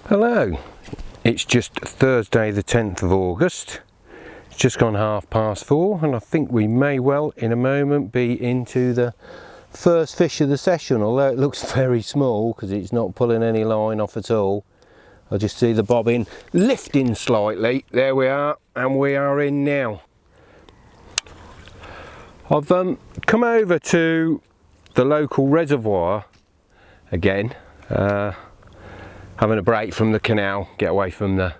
Hello, it's just Thursday the 10th of August. It's just gone 4:30 and I think we may well in a moment be into the first fish of the session, although it looks very small because it's not pulling any line off at all. I just see the bobbin lifting slightly. There we are, and we are in now. I've come over to the local reservoir again, having a break from the canal, get away from the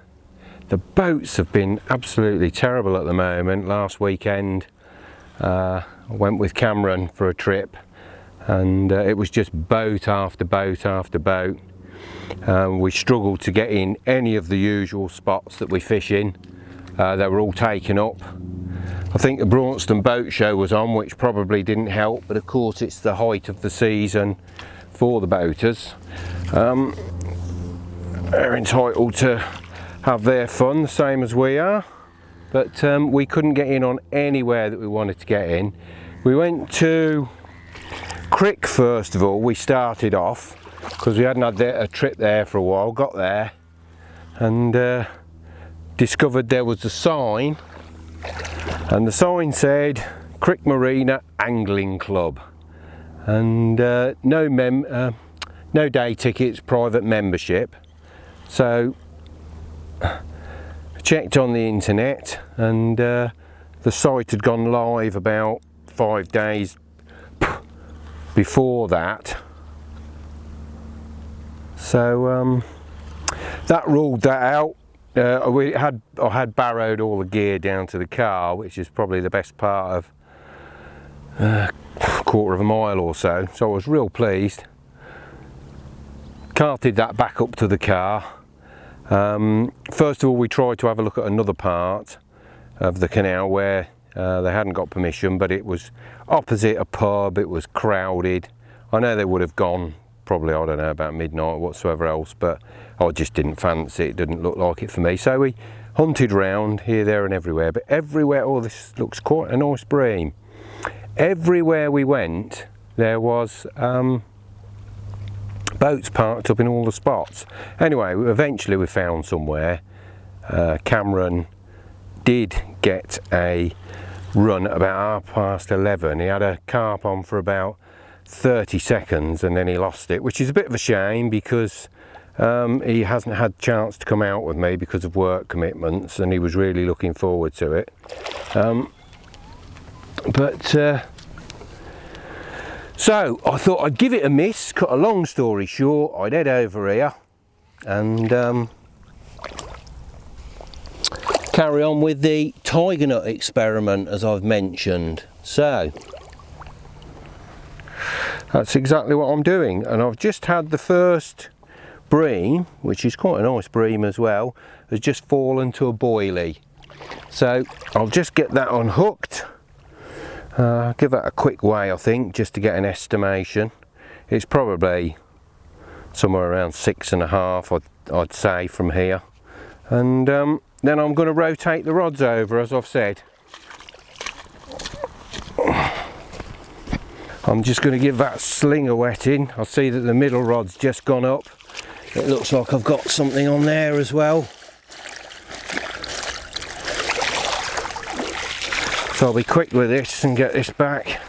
boats. Have been absolutely terrible at the moment. Last weekend I went with Cameron for a trip and it was just boat after boat after boat. We struggled to get in any of the usual spots that we fish in. They were all taken up. I think the Braunston boat show was on, which probably didn't help, but of course it's the height of the season for the boaters. They're entitled to have their fun, the same as we are, but we couldn't get in on anywhere that we wanted to get in. We went to Crick first of all. We started off because we hadn't had a trip there for a while. Got there and discovered there was a sign, and the sign said Crick Marina Angling Club, and no day tickets, private membership. So I checked on the internet and the site had gone live about 5 days before that. So that ruled that out. I had barrowed all the gear down to the car, which is probably the best part of a quarter of a mile or so. So I was real pleased. Carted that back up to the car. First of all, we tried to have a look at another part of the canal where they hadn't got permission, but it was opposite a pub. It was crowded. I know they would have gone probably, I don't know, about midnight or whatsoever else, but I just didn't fancy it. It didn't look like it for me. So we hunted round here, there and everywhere, but everywhere, oh, this looks quite a nice bream. Everywhere we went there was boats parked up in all the spots. Anyway, eventually we found somewhere. Cameron did get a run at about 11:30. He had a carp on for about 30 seconds and then he lost it, which is a bit of a shame because he hasn't had a chance to come out with me because of work commitments, and he was really looking forward to it. So I thought I'd give it a miss. Cut a long story short, I'd head over here and carry on with the tiger nut experiment as I've mentioned. So that's exactly what I'm doing, and I've just had the first bream, which is quite a nice bream as well, has just fallen to a boilie. So I'll just get that unhooked. Give that a quick weigh, I think, just to get an estimation. It's probably somewhere around 6.5, I'd say, from here. And then I'm going to rotate the rods over, as I've said. I'm just going to give that sling a wetting. I see that the middle rod's just gone up. It looks like I've got something on there as well. So I'll be quick with this and get this back.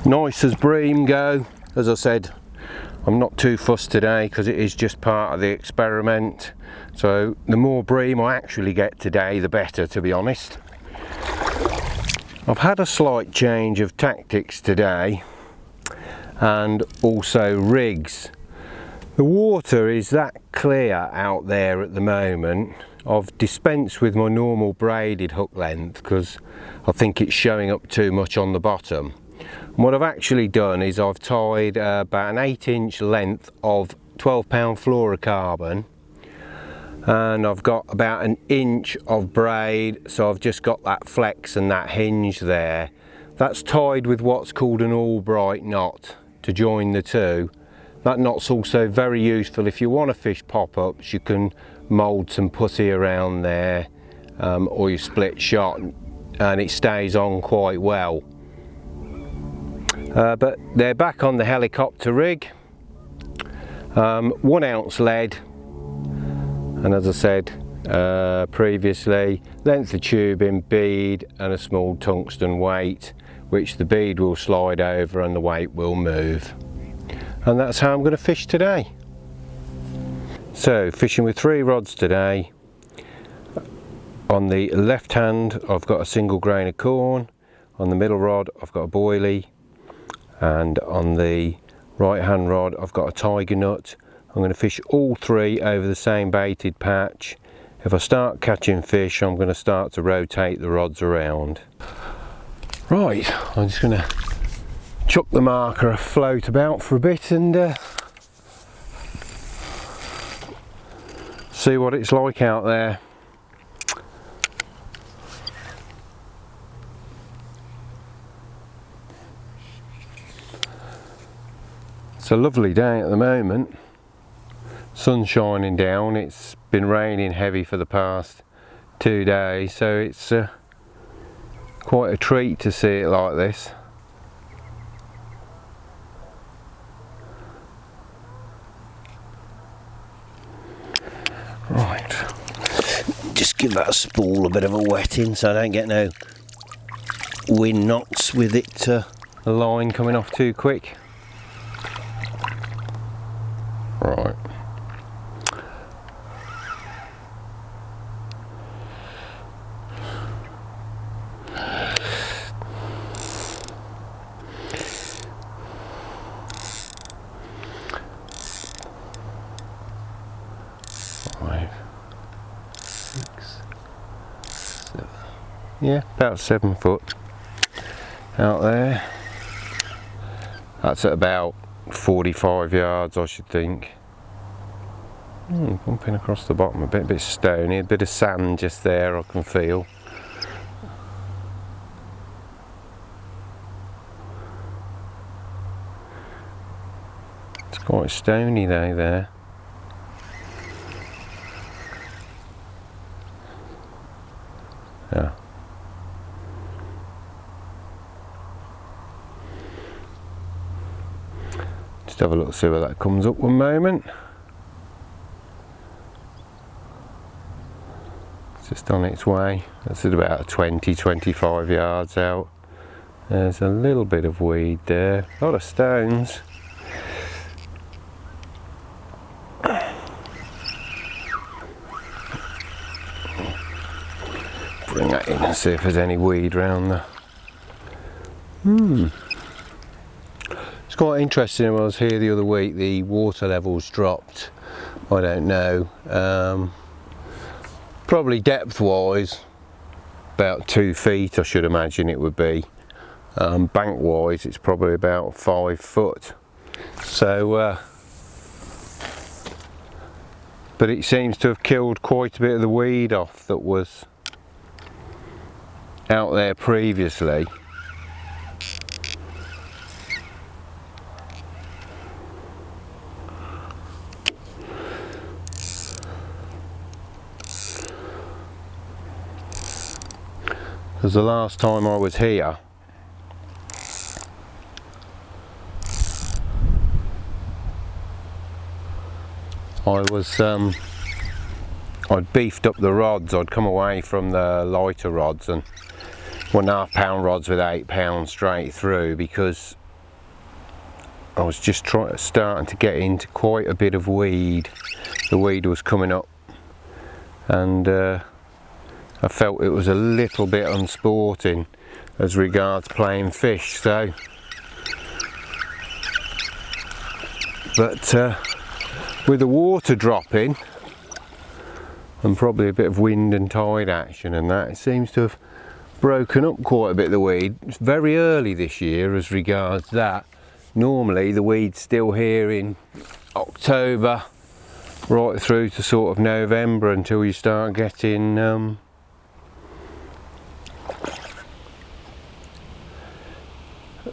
Nice as bream go. As I said, I'm not too fussed today because it is just part of the experiment. So the more bream I actually get today, the better, to be honest. I've had a slight change of tactics today and also rigs. The water is that clear out there at the moment. I've dispensed with my normal braided hook length because I think it's showing up too much on the bottom. And what I've actually done is I've tied about an 8-inch length of 12-pound fluorocarbon, and I've got about an inch of braid, so I've just got that flex and that hinge there. That's tied with what's called an Albright knot. to join the two. That knot's also very useful if you want to fish pop-ups. You can mould some putty around there, or you split shot, and it stays on quite well. But they're back on the helicopter rig, 1 ounce lead, and as I said previously, length of tubing, bead, and a small tungsten weight, which the bead will slide over and the weight will move. And that's how I'm going to fish today. So, fishing with 3 rods today. On the left hand I've got a single grain of corn, on the middle rod I've got a boilie, and on the right hand rod I've got a tiger nut. I'm going to fish all 3 over the same baited patch. If I start catching fish, I'm going to start to rotate the rods around. Right, I'm just going to chuck the marker afloat about for a bit and see what it's like out there. It's a lovely day at the moment. Sun shining down. It's been raining heavy for the past 2 days, so it's quite a treat to see it like this. Right, just give that spool a bit of a wetting so I don't get no wind knocks with it, the line coming off too quick. Right. Yeah, about 7 foot out there. That's at about 45 yards, I should think. Bumping across the bottom a bit stony, a bit of sand just there I can feel. It's quite stony though there. Yeah. Just have a look, see where that comes up one moment. It's just on its way. That's at about 20-25 yards out. There's a little bit of weed there, a lot of stones. Bring that in and see if there's any weed around there. It's quite interesting. When I was here the other week, the water levels dropped. I don't know. Probably depth wise, about 2 feet I should imagine it would be. Bank wise, it's probably about 5 foot. So, but it seems to have killed quite a bit of the weed off that was out there previously. Because the last time I was here, I'd beefed up the rods. I'd come away from the lighter rods and 1.5 pound rods with 8 pounds straight through, because I was just starting to get into quite a bit of weed. The weed was coming up, and I felt it was a little bit unsporting as regards playing fish. So, but with the water dropping and probably a bit of wind and tide action and that, it seems to have broken up quite a bit of the weed. It's very early this year as regards that. Normally the weed's still here in October right through to sort of November until you start getting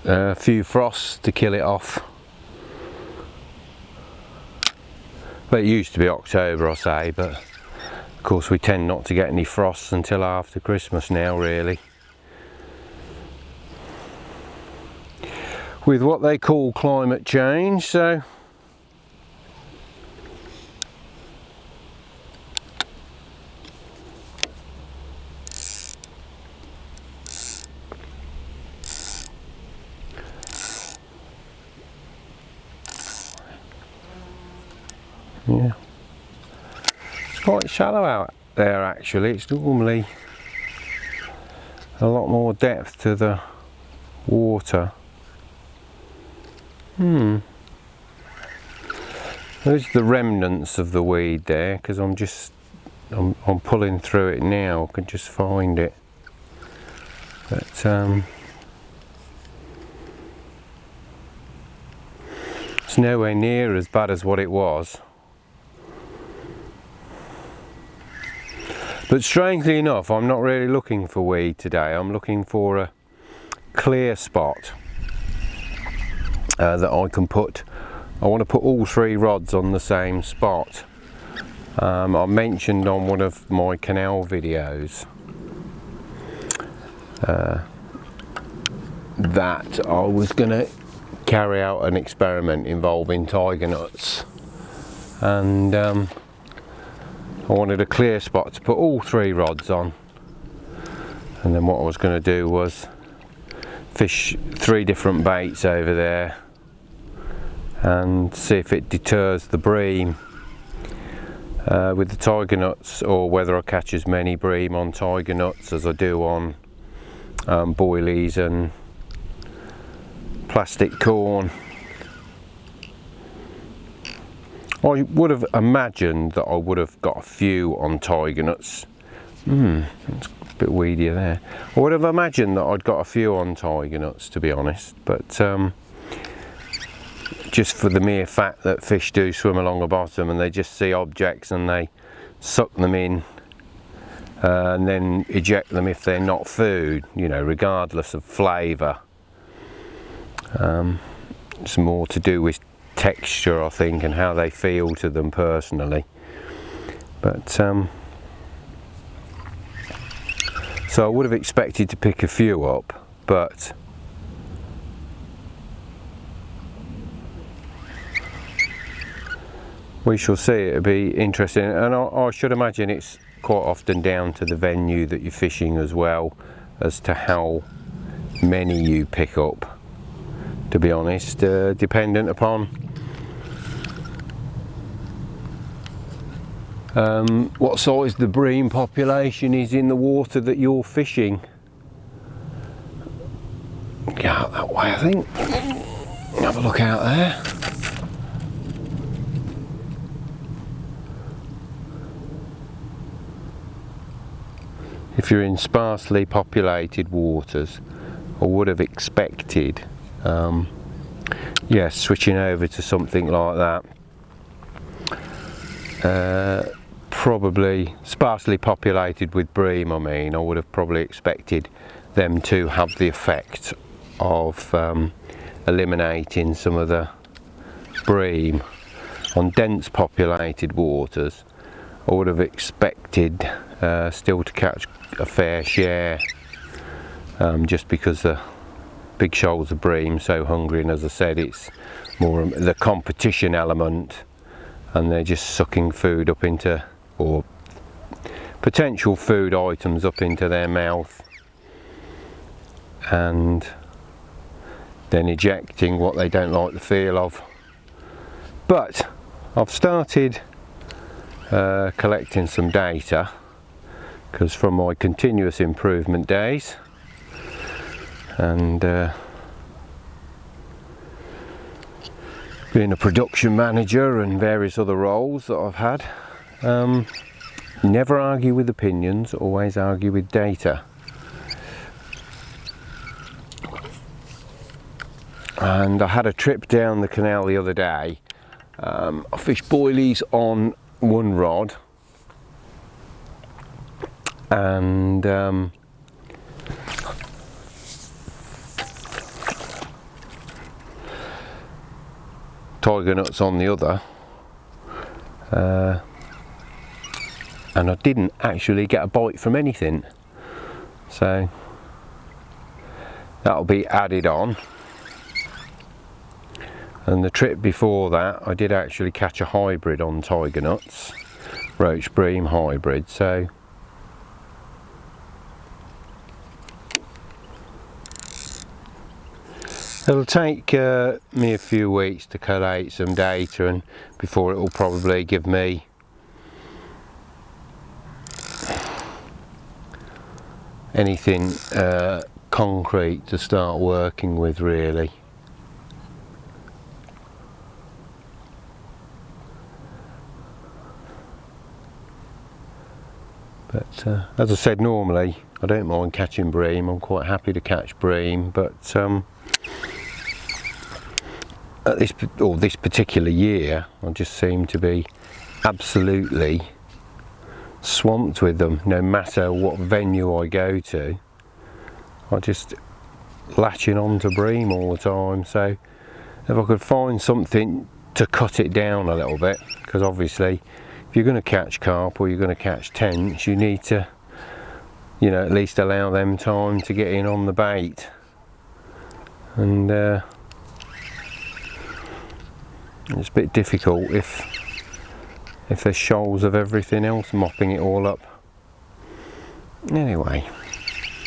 a few frosts to kill it off. Well, it used to be October, I say, but of course we tend not to get any frosts until after Christmas now, really. With what they call climate change, so yeah, it's quite shallow out there actually. It's normally a lot more depth to the water. Those are the remnants of the weed there, because I'm pulling through it now. I can just find it, but it's nowhere near as bad as what it was. But strangely enough, I'm not really looking for weed today. I'm looking for a clear spot that I can put. I want to put all 3 rods on the same spot. I mentioned on one of my canal videos that I was going to carry out an experiment involving tiger nuts, and I wanted a clear spot to put all 3 rods on, and then what I was going to do was fish 3 different baits over there and see if it deters the bream with the tiger nuts, or whether I catch as many bream on tiger nuts as I do on boilies and plastic corn. I would have imagined that I would have got a few on tiger nuts. It's a bit weedier there. I would have imagined that I'd got a few on tiger nuts, to be honest, but just for the mere fact that fish do swim along the bottom and they just see objects and they suck them in and then eject them if they're not food, you know, regardless of flavour. It's more to do with texture, I think, and how they feel to them personally. But so I would have expected to pick a few up, but we shall see. It'll be interesting, and I should imagine it's quite often down to the venue that you're fishing as well, as to how many you pick up, to be honest, dependent upon what size the bream population is in the water that you're fishing. Get out that way, I think. Have a look out there. If you're in sparsely populated waters, I would have expected, yes, switching over to something like that. Probably sparsely populated with bream, I mean, I would have probably expected them to have the effect of eliminating some of the bream. On dense populated waters, I would have expected still to catch a fair share, just because the big shoals of bream so hungry, and as I said, it's more the competition element, and they're just sucking food up into, or potential food items up into their mouth, and then ejecting what they don't like the feel of. But I've started collecting some data, because from my continuous improvement days and being a production manager and various other roles that I've had, never argue with opinions, always argue with data. And I had a trip down the canal the other day. I fished boilies on 1 rod, and tiger nuts on the other, and I didn't actually get a bite from anything, so that'll be added on. And the trip before that I did actually catch a hybrid on tiger nuts, roach bream hybrid, so it'll take me a few weeks to collate some data, and before it will probably give me anything concrete to start working with, really. But as I said, normally I don't mind catching bream. I'm quite happy to catch bream, but at this particular year, I just seem to be absolutely swamped with them. No matter what venue I go to, I just latching on to bream all the time. So if I could find something to cut it down a little bit, because obviously if you're going to catch carp or you're going to catch tench, you need to, you know, at least allow them time to get in on the bait. And it's a bit difficult if there's shoals of everything else mopping it all up. Anyway,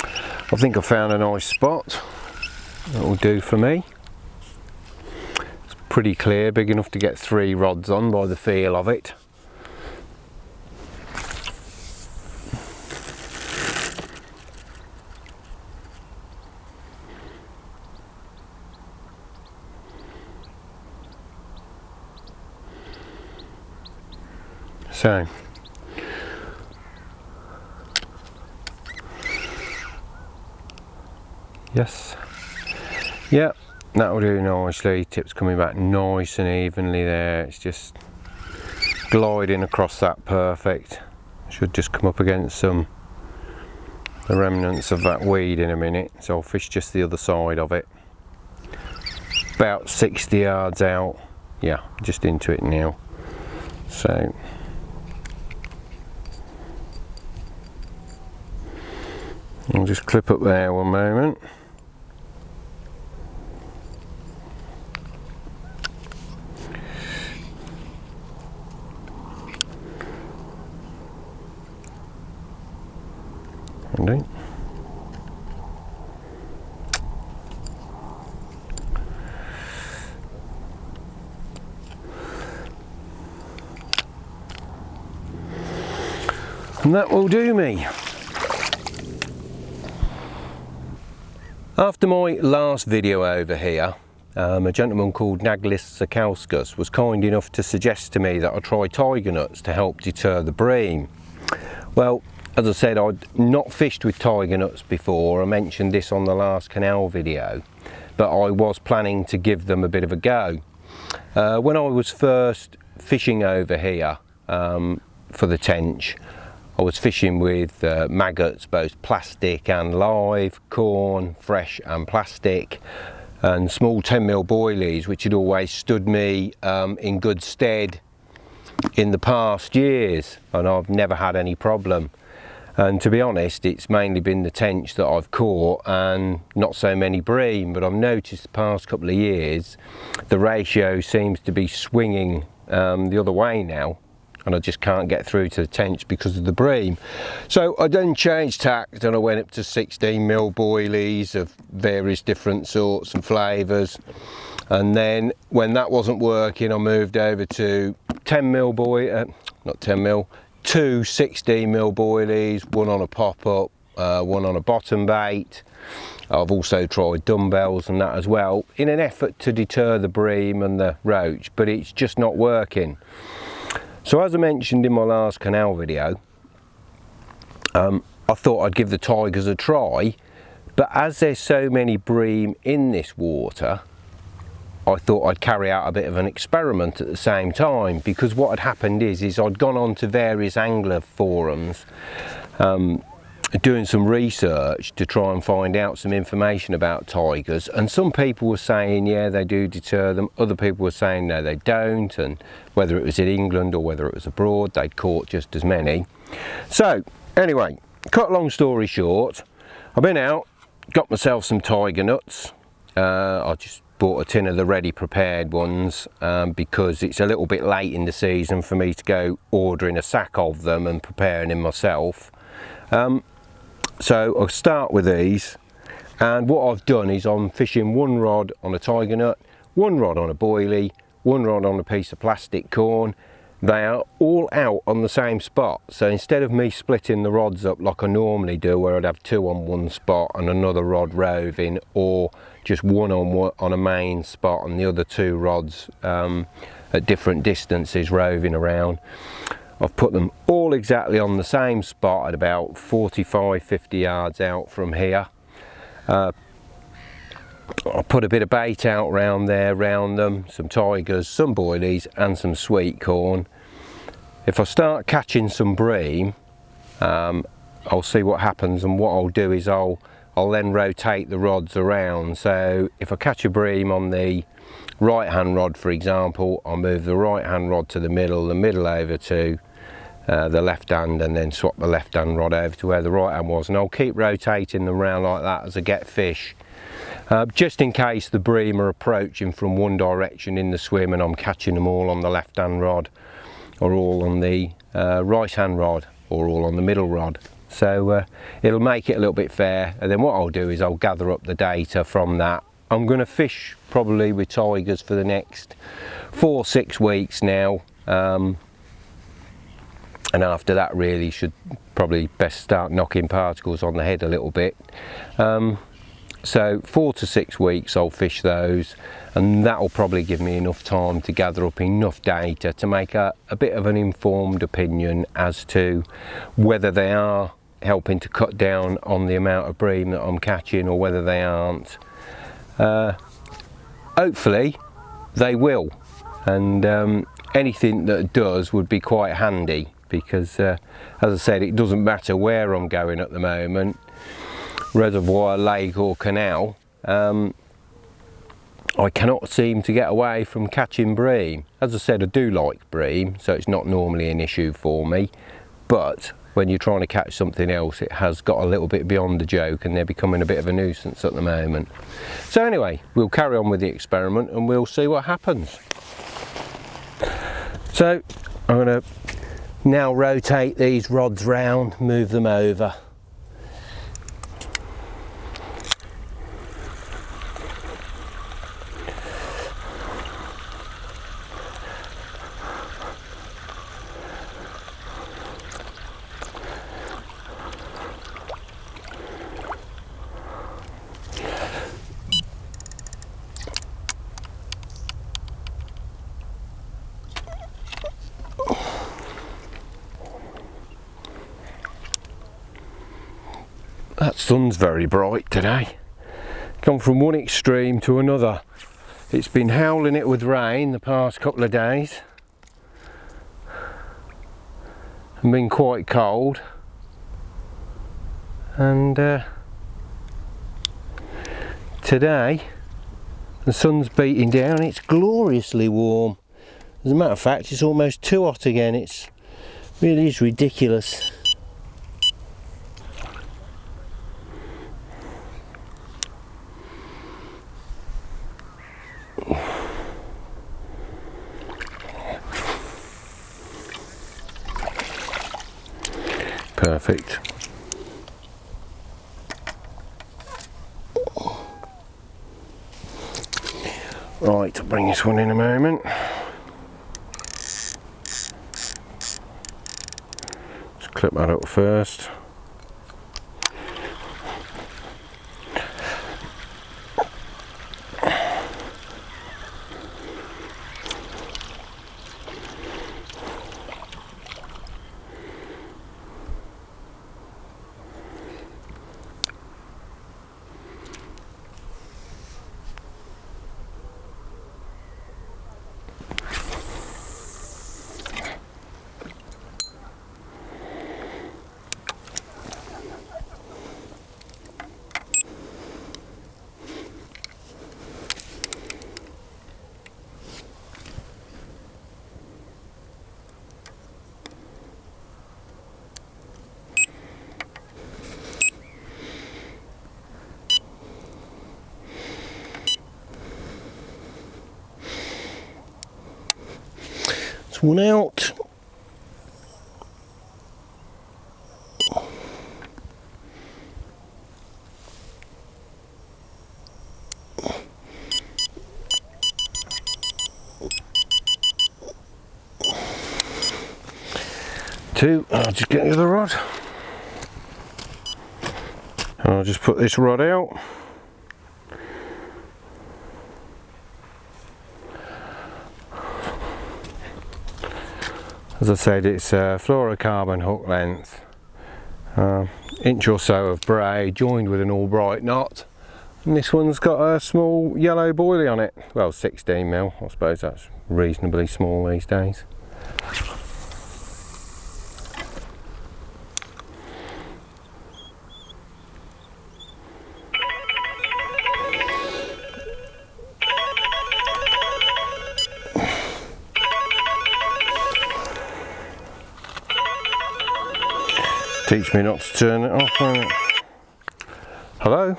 I think I found a nice spot that will do for me. It's pretty clear, big enough to get 3 rods on by the feel of it. So yes, yeah, that will do nicely. Tip's coming back nice and evenly there. It's just gliding across that perfect. Should just come up against the remnants of that weed in a minute, so I'll fish just the other side of it. About 60 yards out. Yeah, just into it now. So I'll just clip up there one moment. Okay. And that will do me. After my last video over here, a gentleman called Naglis Zakauskas was kind enough to suggest to me that I try tiger nuts to help deter the bream. Well, as I said, I'd not fished with tiger nuts before. I mentioned this on the last canal video, but I was planning to give them a bit of a go. When I was first fishing over here for the tench, I was fishing with maggots, both plastic and live, corn, fresh and plastic, and small 10mm boilies, which had always stood me in good stead in the past years, and I've never had any problem. And to be honest, it's mainly been the tench that I've caught and not so many bream, but I've noticed the past couple of years the ratio seems to be swinging the other way now, and I just can't get through to the tench because of the bream. So I then changed tact and I went up to 16mm boilies of various different sorts and flavours, and then when that wasn't working, I moved over to 10mm not 10mm, 2 16mm boilies, one on a pop-up, one on a bottom bait. I've also tried dumbbells and that as well, in an effort to deter the bream and the roach, but it's just not working. So as I mentioned in my last canal video, I thought I'd give the tigers a try, but as there's so many bream in this water, I thought I'd carry out a bit of an experiment at the same time, because what had happened is I'd gone on to various angler forums doing some research to try and find out some information about tigers, and some people were saying yeah, they do deter them, other people were saying no, they don't, and whether it was in England or whether it was abroad, they'd caught just as many. So anyway, cut long story short, I've been out, got myself some tiger nuts. I just bought a tin of the ready prepared ones because it's a little bit late in the season for me to go ordering a sack of them and preparing them myself. So I'll start with these, and what I've done is I'm fishing one rod on a tiger nut, one rod on a boilie, one rod on a piece of plastic corn. They are all out on the same spot, so instead of me splitting the rods up like I normally do, where I'd have two on one spot and another rod roving, or just one on a main spot and the other two rods at different distances roving around, I've put them all exactly on the same spot at about 45-50 yards out from here. I put a bit of bait out round there, round them, some tigers, some boilies and some sweet corn. If I start catching some bream, I'll see what happens, and what I'll do is I'll then rotate the rods around. So if I catch a bream on the right hand rod, for example, I'll move the right hand rod to the middle over to the left hand, and then swap the left hand rod over to where the right hand was, and I'll keep rotating them around like that as I get fish. Just in case the bream are approaching from one direction in the swim and I'm catching them all on the left hand rod, or all on the right hand rod, or all on the middle rod. So it'll make it a little bit fair, and then what I'll do is I'll gather up the data from that. I'm going to fish probably with tigers for the next 4-6 weeks now, and after that really should probably best start knocking particles on the head a little bit. So 4 to 6 weeks I'll fish those, and that'll probably give me enough time to gather up enough data to make a bit of an informed opinion as to whether they are helping to cut down on the amount of bream that I'm catching, or whether they aren't. Hopefully they will, and anything that does would be quite handy, because as I said, it doesn't matter where I'm going at the moment, reservoir, lake or canal, I cannot seem to get away from catching bream. As I said, I do like bream, so it's not normally an issue for me, but when you're trying to catch something else, it has got a little bit beyond the joke, and they're becoming a bit of a nuisance at the moment. So anyway, we'll carry on with the experiment and we'll see what happens. So I'm going to now rotate these rods round, move them over. That sun's very bright today. Gone from one extreme to another. It's been howling it with rain the past couple of days and been quite cold, and today the sun's beating down. It's gloriously warm. As a matter of fact, it's almost too hot again. It really is ridiculous. Perfect. Right, I'll bring this one in a moment. Just clip that up first. That's one out. Two, I'll just get the other rod. And I'll just put this rod out. As I said, it's a fluorocarbon hook length, inch or so of braid joined with an Albright knot, and this one's got a small yellow boilie on it. Well, 16mm, I suppose that's reasonably small these days. Teach me not to turn it off, won't it? Hello?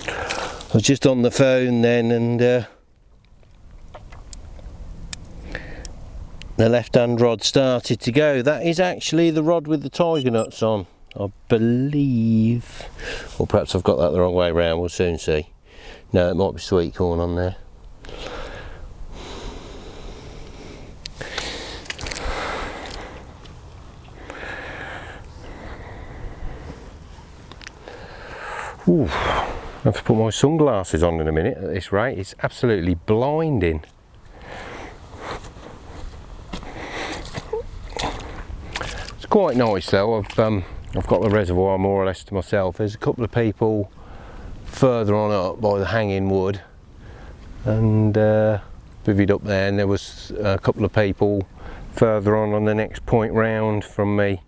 I was just on the phone then, and the left-hand rod started to go. That is actually the rod with the tiger nuts on, I believe. Or perhaps I've got that the wrong way around, we'll soon see. No, it might be sweet corn on there. Ooh, I have to put my sunglasses on in a minute at this rate. It's absolutely blinding. It's quite nice though. I've got the reservoir more or less to myself. There's a couple of people further on up by the hanging wood, and bivvied up there, and there was a couple of people further on the next point round from me,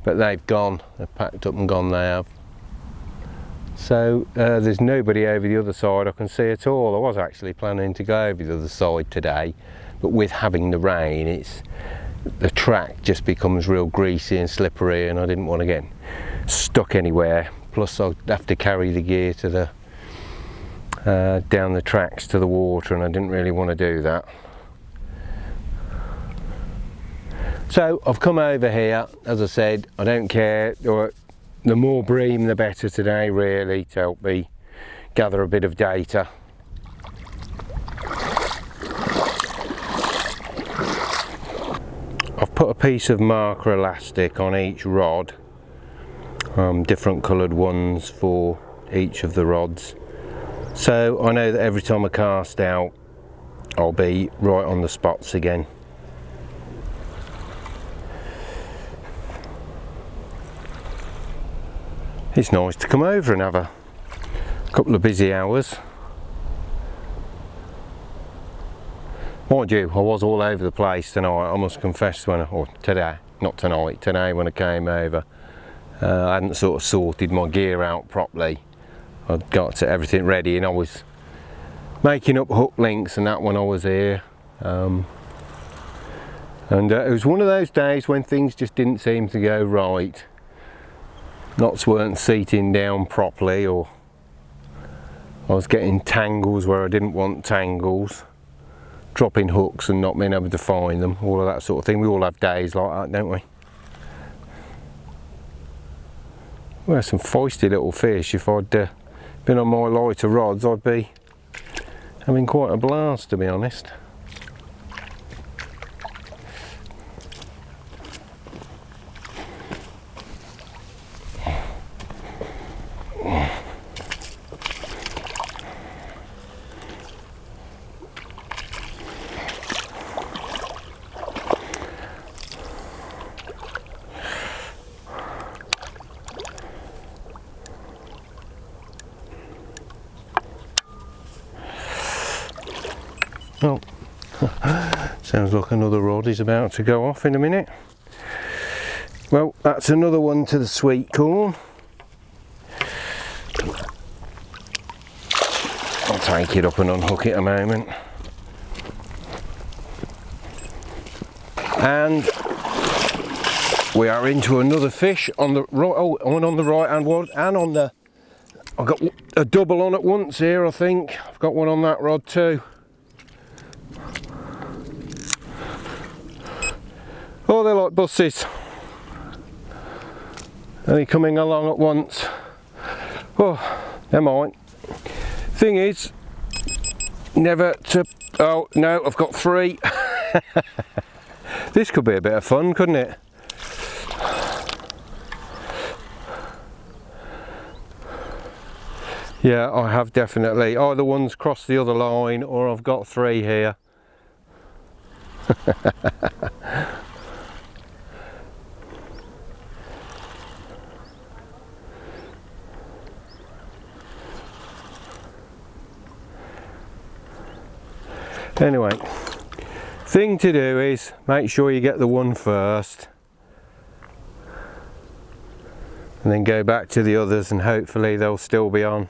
but they've gone. They've packed up and gone. They have. So there's nobody over the other side I can see at all. I was actually planning to go over the other side today, but with having the rain, the track just becomes real greasy and slippery, and I didn't want to get stuck anywhere. Plus I'd have to carry the gear to the down the tracks to the water, and I didn't really want to do that. So I've come over here. As I said, I don't care, the more bream the better today, really, to help me gather a bit of data. I've put a piece of marker elastic on each rod, different coloured ones for each of the rods, so I know that every time I cast out I'll be right on the spots again. It's nice to come over and have a couple of busy hours. Mind you, I was all over the place tonight, I must confess, today when I came over. I hadn't sort of sorted my gear out properly. I'd got everything ready, and I was making up hook links and that when I was here. And it was one of those days when things just didn't seem to go right. Knots weren't seating down properly, or I was getting tangles where I didn't want tangles, dropping hooks and not being able to find them, all of that sort of thing. We all have days like that, don't we? Well, some feisty little fish. If I'd been on my lighter rods, I'd be having quite a blast, to be honest. Oh, sounds like another rod is about to go off in a minute. Well, that's another one to the sweet corn. I'll take it up and unhook it a moment. And we are into another fish on the right, one on the right hand one and on the I've got a double on at once here, I think. I've got one on that rod too. Oh, they're like buses. Only coming along at once. Oh, never mind. Thing is, never to... Oh, no, I've got 3. This could be a bit of fun, couldn't it? Yeah, I have definitely. Either one's crossed the other line or I've got 3 here. Anyway, thing to do is make sure you get the one first and then go back to the others and hopefully they'll still be on.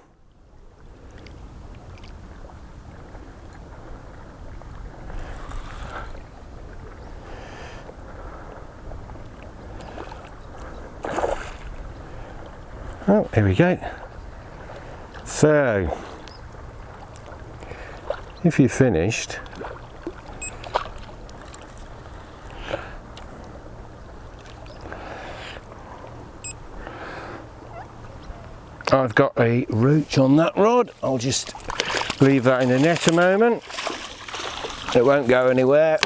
Oh, here we go. So, if you're finished, I've got a roach on that rod. I'll just leave that in the net a moment. It won't go anywhere.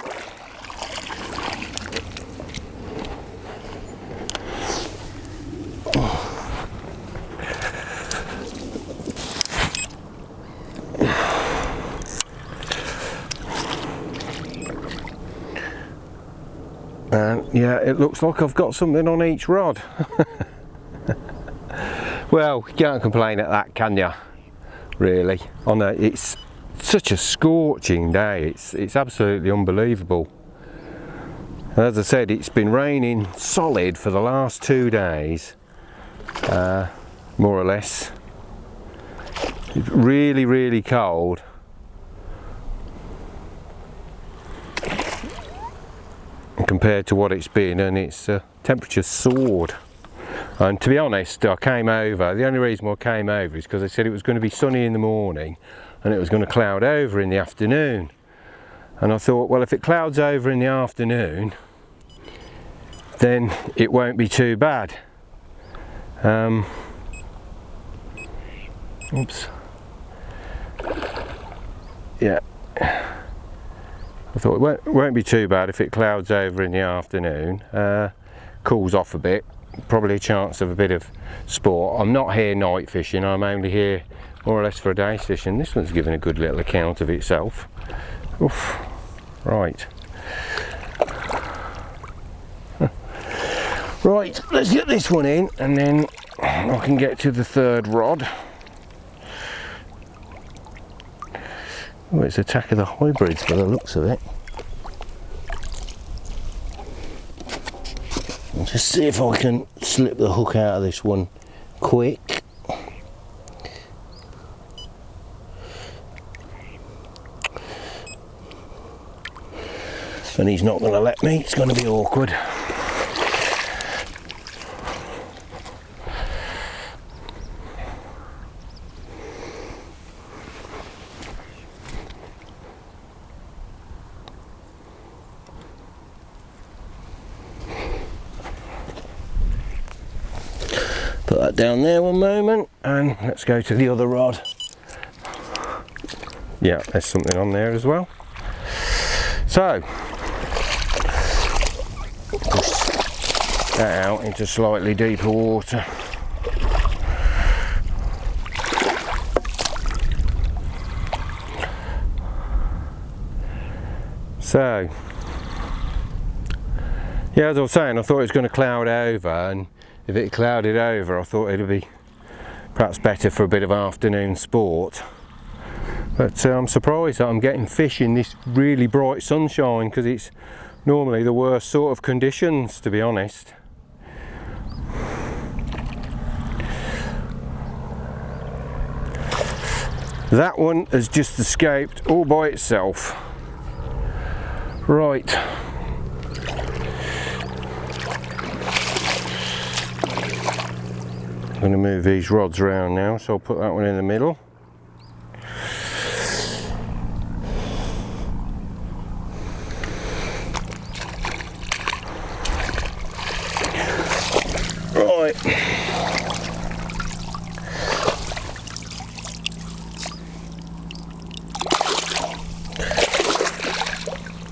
And yeah, it looks like I've got something on each rod. Well, you can't complain at that, can you? Really. I know it's such a scorching day. It's absolutely unbelievable. And as I said, it's been raining solid for the last 2 days, more or less. It's really, really cold. Compared to what it's been, and its temperature soared. And to be honest, I came over, the only reason I came over is because they said it was going to be sunny in the morning and it was going to cloud over in the afternoon. And I thought, well, if it clouds over in the afternoon, then it won't be too bad. Oops. Yeah. I thought it won't be too bad if it clouds over in the afternoon, cools off a bit, probably a chance of a bit of sport. I'm not here night fishing, I'm only here more or less for a day fishing. This one's giving a good little account of itself. Oof. Right. Right, let's get this one in and then I can get to the 3rd rod. Oh, it's Attack of the Hybrids by the looks of it. I'll just see if I can slip the hook out of this one quick. And he's not going to let me, it's going to be awkward. Put that down there one moment and let's go to the other rod. Yeah, there's something on there as well. So, push that out into slightly deeper water. So, yeah, as I was saying, I thought it was going to cloud over, and if it clouded over I thought it would be perhaps better for a bit of afternoon sport. But I'm surprised that I'm getting fish in this really bright sunshine, because it's normally the worst sort of conditions, to be honest. That one has just escaped all by itself. Right. going to move these rods around now, so I'll put that one in the middle. Right.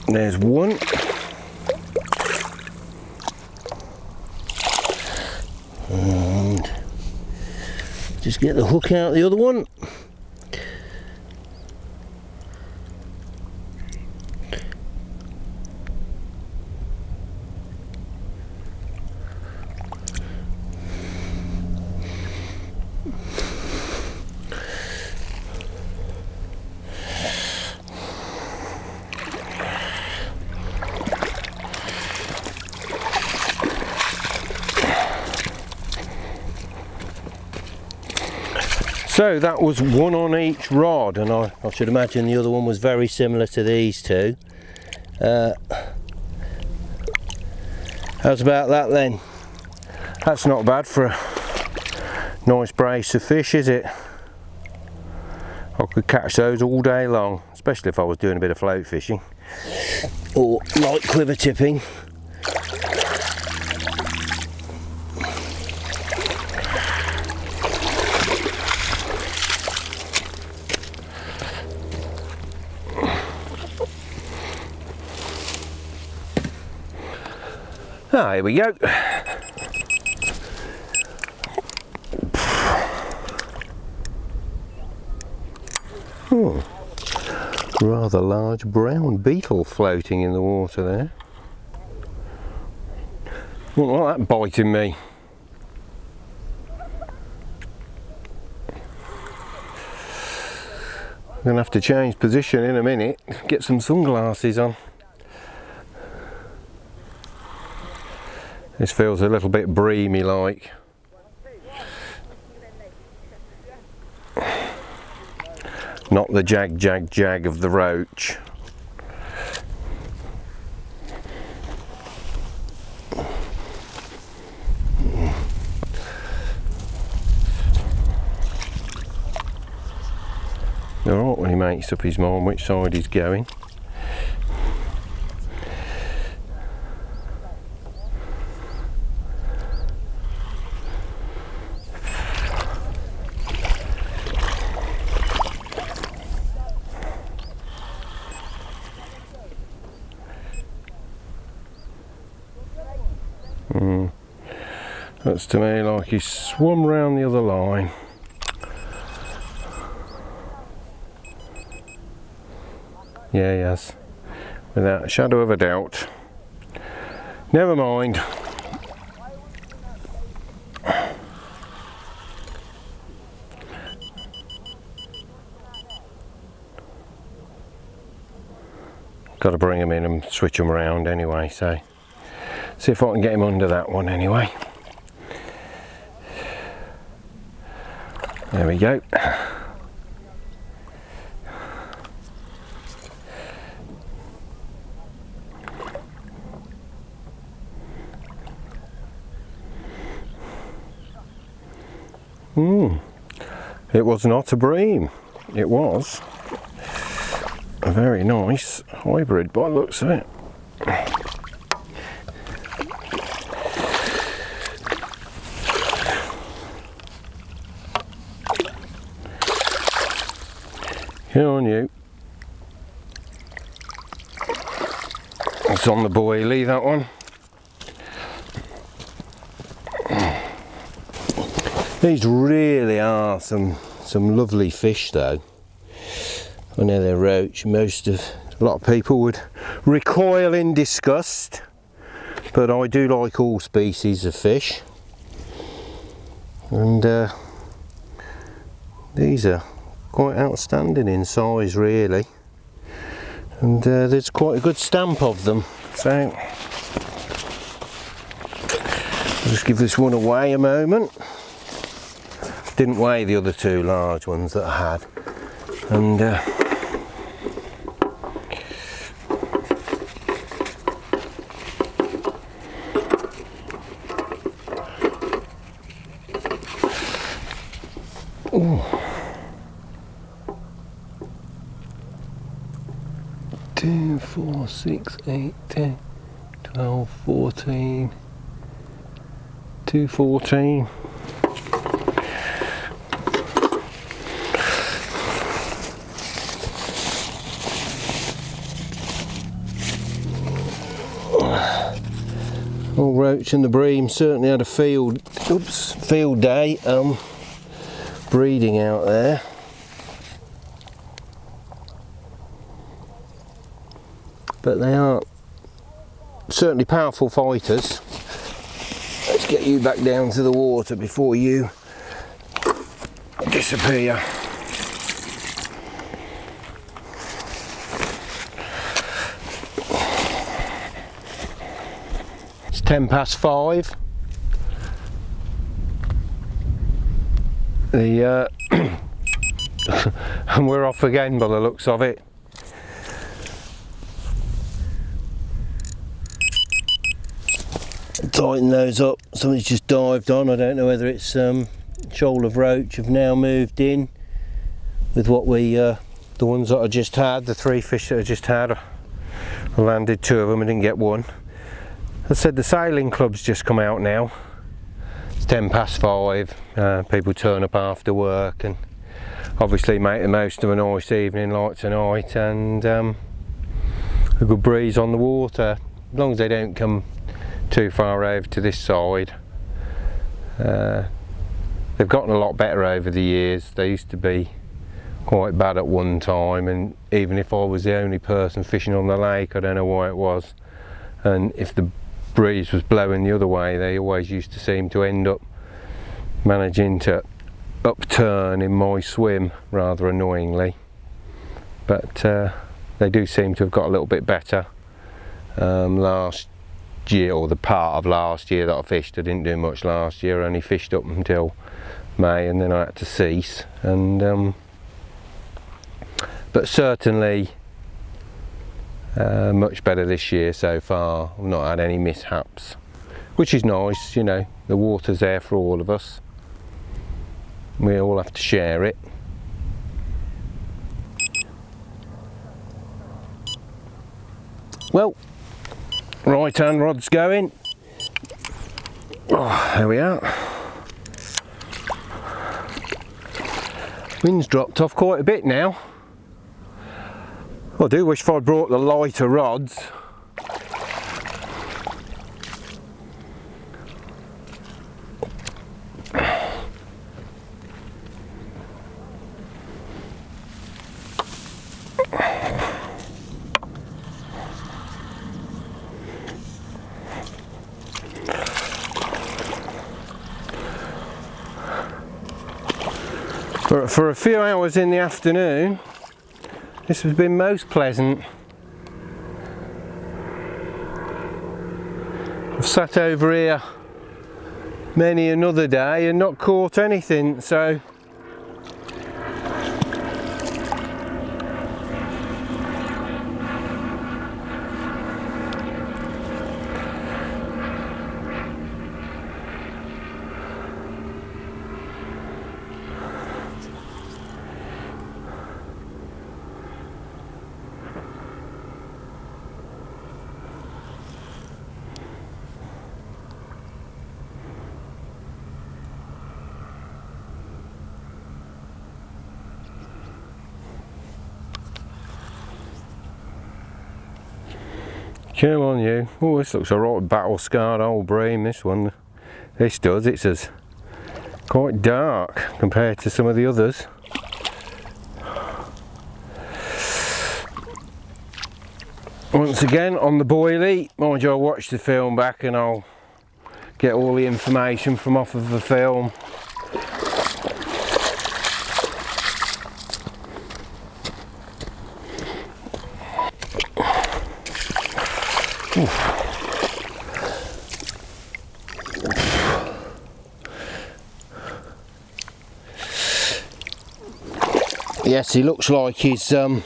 There's one. And just get the hook out the other one. So that was one on each rod, and I should imagine the other one was very similar to these two. How's about that then? That's not bad for a nice brace of fish, is it? I could catch those all day long, especially if I was doing a bit of float fishing or light quiver tipping. Ah, here we go. Oh, rather large brown beetle floating in the water there. Wouldn't like that biting me. I'm going to have to change position in a minute, get some sunglasses on. This feels a little bit breamy like. Not the jag, jag, jag of the roach. Alright, when he makes up his mind which side he's going. Looks to me like he's swum round the other line. Yeah, he has, without a shadow of a doubt. Never mind. Got to bring him in and switch him around anyway, so see if I can get him under that one anyway. There we go. It was not a bream. It was a very nice hybrid by the looks of it. Here on you. It's on the boilie, that one. These really are some lovely fish though. I know they're roach. A lot of people would recoil in disgust, but I do like all species of fish. And these are quite outstanding in size really, and there's quite a good stamp of them, so I'll just give this one away a moment. Didn't weigh the other two large ones that I had, and 2, 4, 6, 8, 10, 12, 14, 214. Old roach and the bream certainly had a field day breeding out there. But they are certainly powerful fighters. Let's get you back down to the water before you disappear. It's 5:10. And we're off again by the looks of it. Tighten those up. Somebody's just dived on. I don't know whether it's shoal of roach have now moved in with what we the ones that I just had, the 3 fish that I just had. I landed 2 of them, I didn't get one. As I said, the sailing club's just come out now. It's 5:10. People turn up after work and obviously make the most of a nice evening like tonight, and a good breeze on the water, as long as they don't come too far over to this side. They've gotten a lot better over the years. They used to be quite bad at one time, and even if I was the only person fishing on the lake, I don't know why it was, and if the breeze was blowing the other way, they always used to seem to end up managing to upturn in my swim, rather annoyingly. But they do seem to have got a little bit better. Last year, or the part of last year that I fished, I didn't do much last year. I only fished up until May, and then I had to cease. And but certainly much better this year so far. I've not had any mishaps, which is nice. You know, the water's there for all of us. We all have to share it. Well, right hand rod's going. Oh, there we are. Wind's dropped off quite a bit now. I do wish if I brought the lighter rods. For a few hours in the afternoon, this has been most pleasant. I've sat over here many another day and not caught anything, so come on you. Oh, this looks a right battle scarred old bream, this one. This does, it's as quite dark compared to some of the others. Once again on the boilie. Mind you, I'll watch the film back and I'll get all the information from off of the film. Yes, he looks like he's been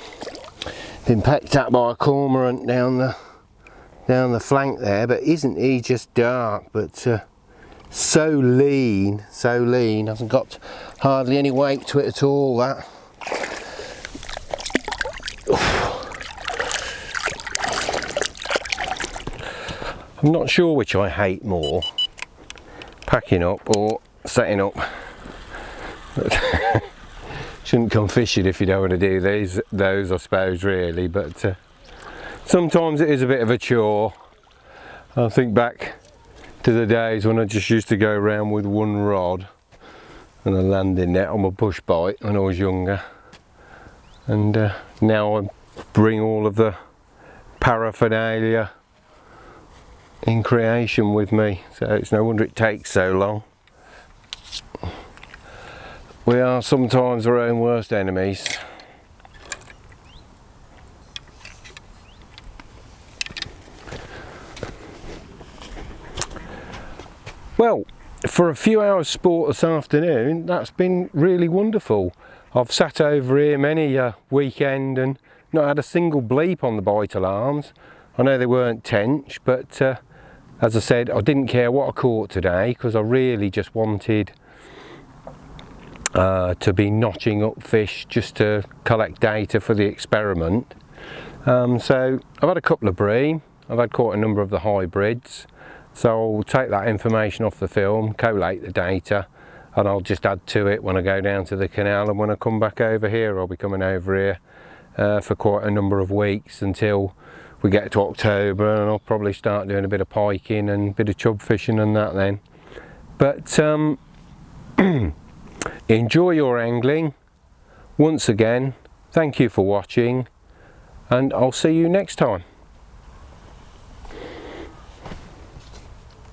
pecked at by a cormorant down the flank there, but isn't he just dark? But so lean, hasn't got hardly any weight to it at all, that. I'm not sure which I hate more, packing up or setting up. Shouldn't come fishing if you don't want to do those I suppose really, but sometimes it is a bit of a chore. I think back to the days when I just used to go around with one rod and a landing net on my push bite when I was younger, and now I bring all of the paraphernalia in creation with me, so it's no wonder it takes so long. We are sometimes our own worst enemies. Well, for a few hours sport this afternoon, that's been really wonderful. I've sat over here many a weekend and not had a single bleep on the bite alarms. I know they weren't tench, but as I said, I didn't care what I caught today because I really just wanted to be notching up fish just to collect data for the experiment. So I've had a couple of bream, I've had quite a number of the hybrids, so I'll take that information off the film, collate the data, and I'll just add to it when I go down to the canal, and when I come back over here I'll be coming over here for quite a number of weeks until we get to October, and I'll probably start doing a bit of piking and a bit of chub fishing and that then. But enjoy your angling. Once again, thank you for watching, and I'll see you next time.